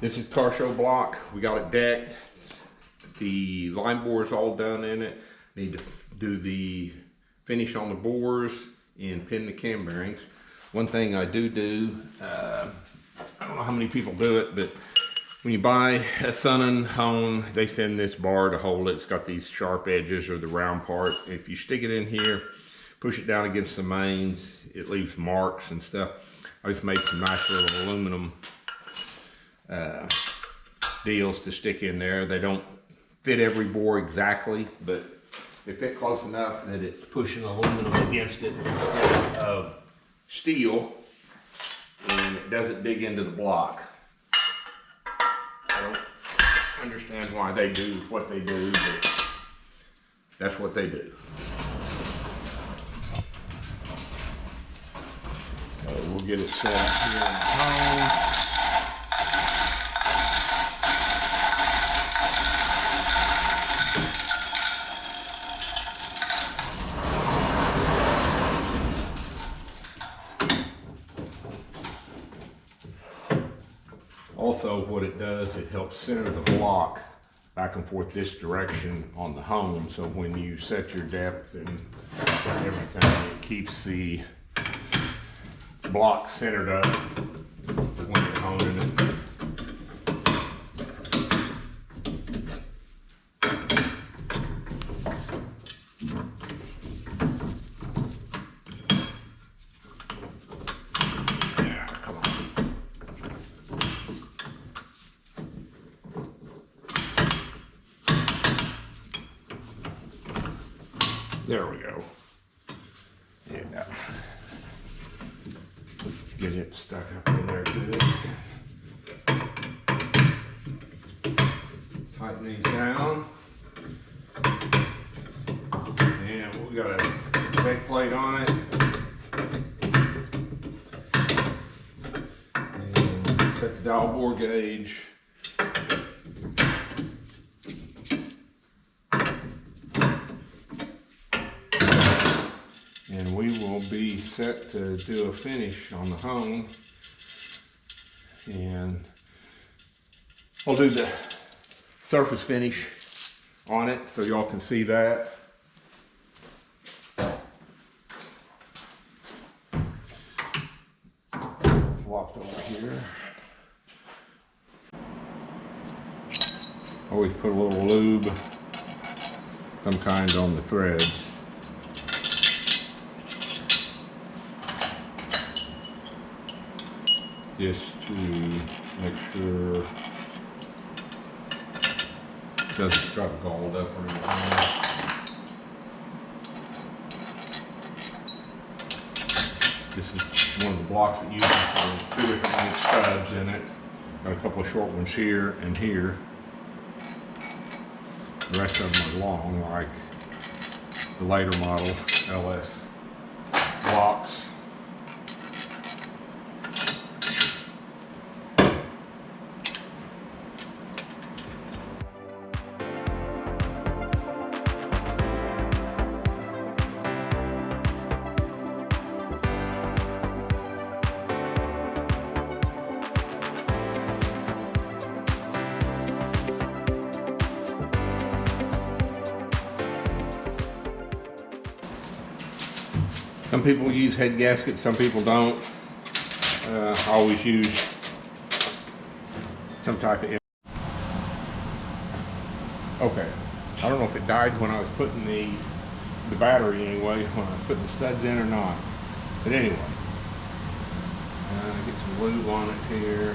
This is car show block. We got it decked. The line bore's all done in it. Need to do the finish on the bores and pin the cam bearings. One thing I do, I don't know how many people do it, but when you buy a Sunnon hone, they send this bar to hold it. It's got these sharp edges or the round part. If you stick it in here, push it down against the mains, it leaves marks and stuff. I just made some nice little aluminum deals to stick in there. They don't fit every bore exactly, but they fit close enough that it's pushing aluminum against it instead of steel, and it doesn't dig into the block. I don't understand why they do what they do, but that's what they do. So we'll get it set up here in the home. Also, what it does, it helps center the block back and forth this direction on the hone. So when you set your depth and everything, it keeps the block centered up when you're honing it. There we go. Yeah. Get it stuck up in there good. Tighten these down. And we got a deck plate on it. And set the dial bore gauge. And we will be set to do a finish on the hone. And I'll do the surface finish on it so y'all can see that. Locked over here. Always put a little lube, some kind, on the threads. Just to make sure it doesn't got galled up or anything. This is one of the blocks that uses for 2 different length studs in it. Got a couple of short ones here and here. The rest of them are long, like the later model LS blocks. Some people use head gaskets, some people don't. I always use some type of... Okay, I don't know if it died when I was putting the battery anyway, when I was putting the studs in or not. But anyway, get some lube on it here.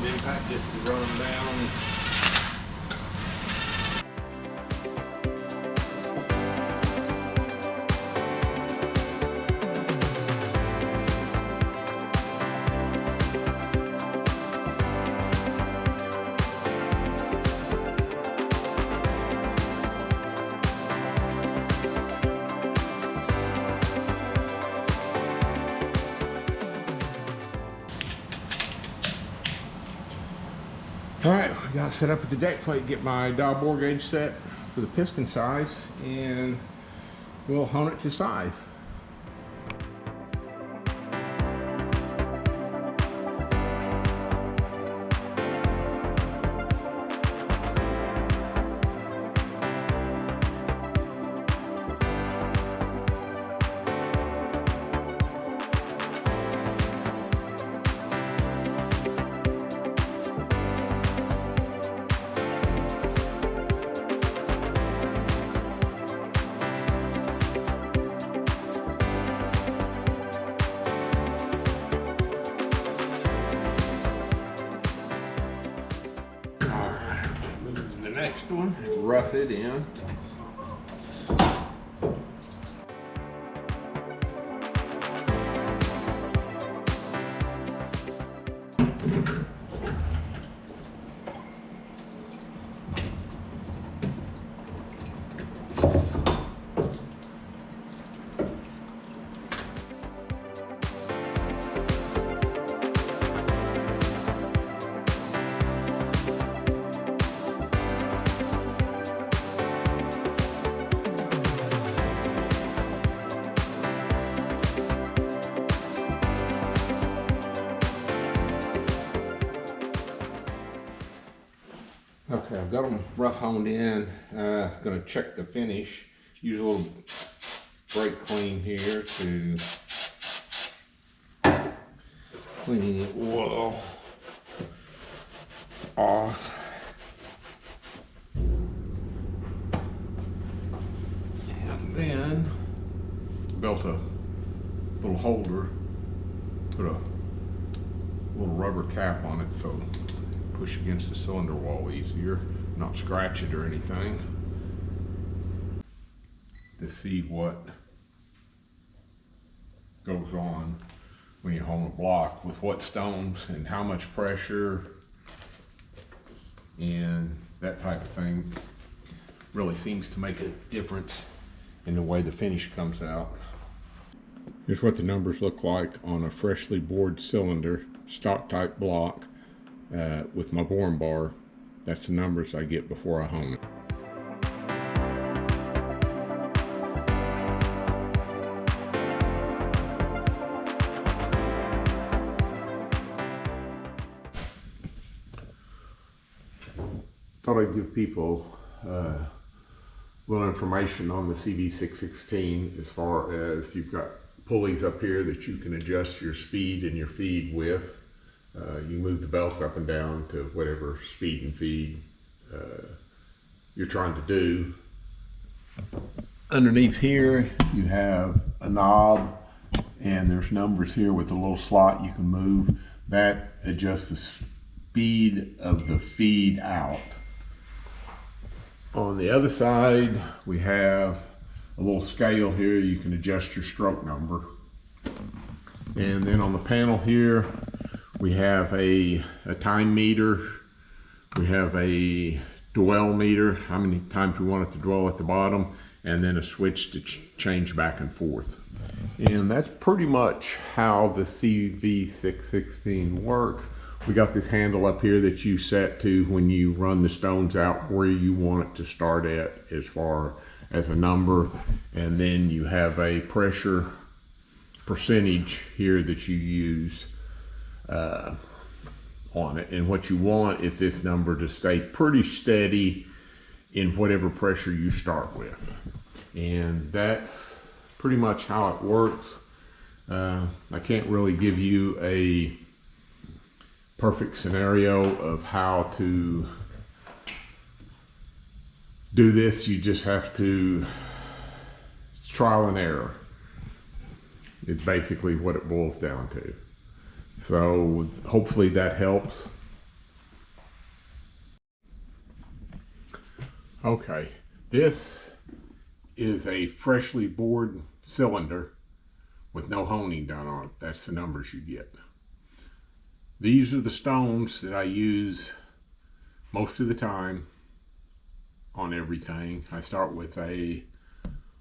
Impact just to run them down. All right, I got set up at the deck plate, get my dial bore gauge set for the piston size, and we'll hone it to size. Next one, rough it in. Okay, I've got them rough honed in. Gonna check the finish. Use a little brake clean here to clean the oil off. And then built a little holder, put a little rubber cap on it so push against the cylinder wall easier, not scratch it or anything. To see what goes on when you hone a block with what stones and how much pressure and that type of thing really seems to make a difference in the way the finish comes out. Here's what the numbers look like on a freshly bored cylinder, stock type block. With my boring bar. That's the numbers I get before I hone it. Thought I'd give people a little information on the CV616 as far as you've got pulleys up here that you can adjust your speed and your feed with. You move the belts up and down to whatever speed and feed you're trying to do. Underneath here you have a knob and there's numbers here with a little slot you can move. That adjusts the speed of the feed out. On the other side we have a little scale here. You can adjust your stroke number. And then on the panel here we have a time meter, we have a dwell meter, how many times we want it to dwell at the bottom, and then a switch to change back and forth. And that's pretty much how the CV616 works. We got this handle up here that you set to when you run the stones out where you want it to start at as far as a number, and then you have a pressure percentage here that you use on it, and what you want is this number to stay pretty steady in whatever pressure you start with, and that's pretty much how it works. I can't really give you a perfect scenario of how to do this. You just have to, it's trial and error. It's basically what it boils down to. So hopefully that helps. Okay, this is a freshly bored cylinder with no honing done on it. That's the numbers you get. These are the stones that I use most of the time on everything. I start with a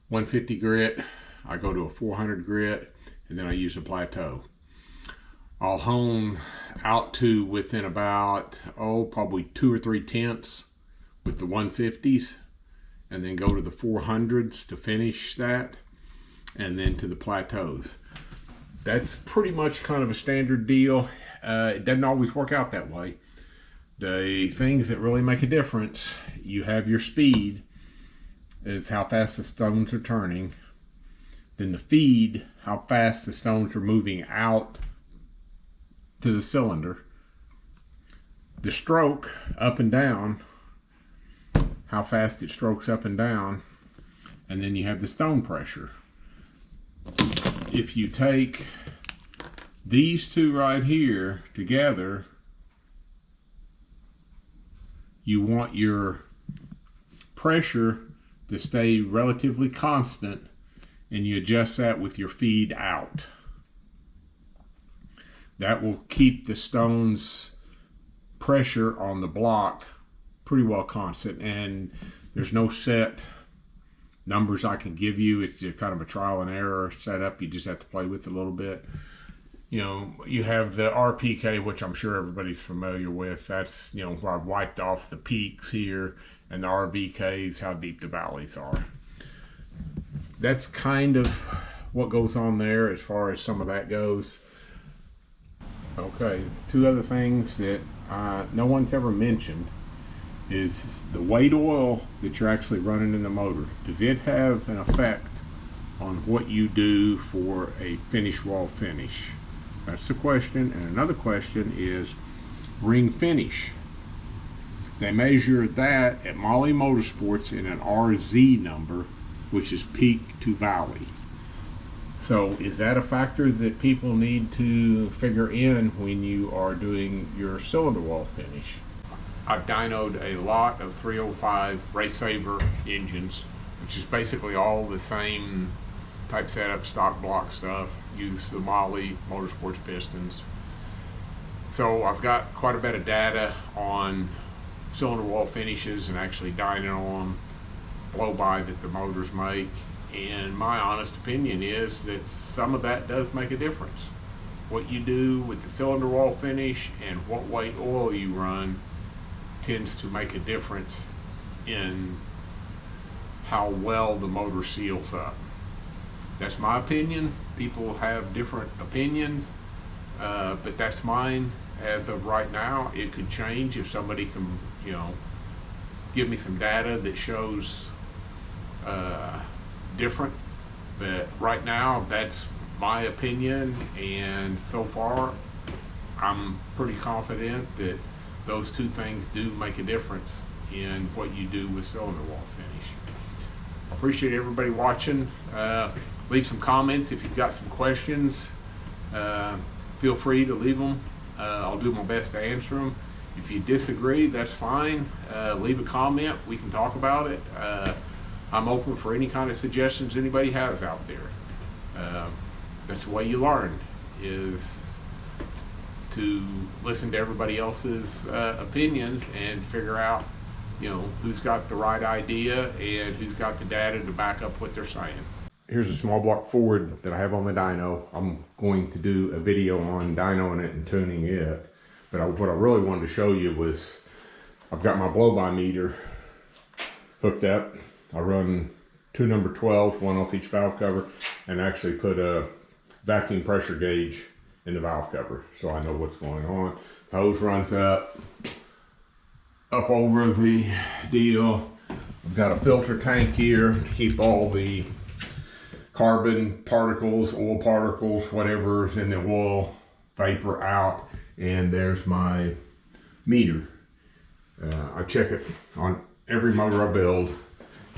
150 grit, I go to a 400 grit, and then I use a plateau. I'll hone out to within about, probably 2 or 3 tenths with the 150s, and then go to the 400s to finish that, and then to the plateaus. That's pretty much kind of a standard deal. It doesn't always work out that way. The things that really make a difference, you have your speed, is how fast the stones are turning. Then the feed, how fast the stones are moving out to the cylinder. The stroke, up and down, how fast it strokes up and down. And then you have the stone pressure. If you take these two right here together, you want your pressure to stay relatively constant, and you adjust that with your feed out. That will keep the stone's pressure on the block pretty well constant, and there's no set numbers I can give you. It's just kind of a trial and error setup. You just have to play with it a little bit. You know, you have the RPK, which I'm sure everybody's familiar with. That's, you know, where I've wiped off the peaks here, and the RVK is how deep the valleys are. That's kind of what goes on there as far as some of that goes. Okay, 2 other things that no one's ever mentioned is the weight oil that you're actually running in the motor. Does it have an effect on what you do for a finish wall finish? That's the question. And another question is ring finish. They measure that at Molly Motorsports in an RZ number, which is peak to valley. So is that a factor that people need to figure in when you are doing your cylinder wall finish? I've dynoed a lot of 305 Race Saver engines, which is basically all the same type setup, stock block stuff. Use the Molly Motorsports pistons. So I've got quite a bit of data on cylinder wall finishes and actually dyno them, blow by that the motors make. And my honest opinion is that some of that does make a difference. What you do with the cylinder wall finish and what weight oil you run tends to make a difference in how well the motor seals up. That's my opinion. People have different opinions, but that's mine as of right now. It could change if somebody can, you know, give me some data that shows different. But right now, that's my opinion, and so far, I'm pretty confident that those 2 things do make a difference in what you do with cylinder wall finish. I appreciate everybody watching. Leave some comments if you've got some questions. Feel free to leave them. I'll do my best to answer them. If you disagree, that's fine. Leave a comment. We can talk about it. I'm open for any kind of suggestions anybody has out there. That's the way you learn, is to listen to everybody else's opinions and figure out, you know, who's got the right idea and who's got the data to back up what they're saying. Here's a small block Ford that I have on my dyno. I'm going to do a video on dynoing it and tuning it. But what I really wanted to show you was I've got my blow-by meter hooked up. I run 2 number 12s, 1 off each valve cover, and actually put a vacuum pressure gauge in the valve cover so I know what's going on. The hose runs up over the deal. I've got a filter tank here to keep all the carbon particles, oil particles, whatever's in the oil vapor out. And there's my meter. I check it on every motor I build,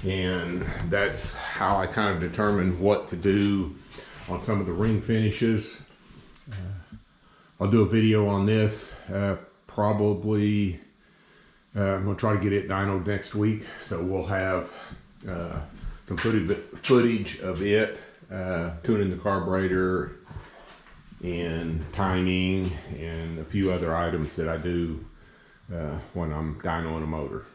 and that's how I kind of determine what to do on some of the ring finishes. I'll do a video on this probably. I'm going to try to get it dynoed next week, so we'll have some footage of it, tuning the carburetor and timing and a few other items that I do when I'm dynoing a motor.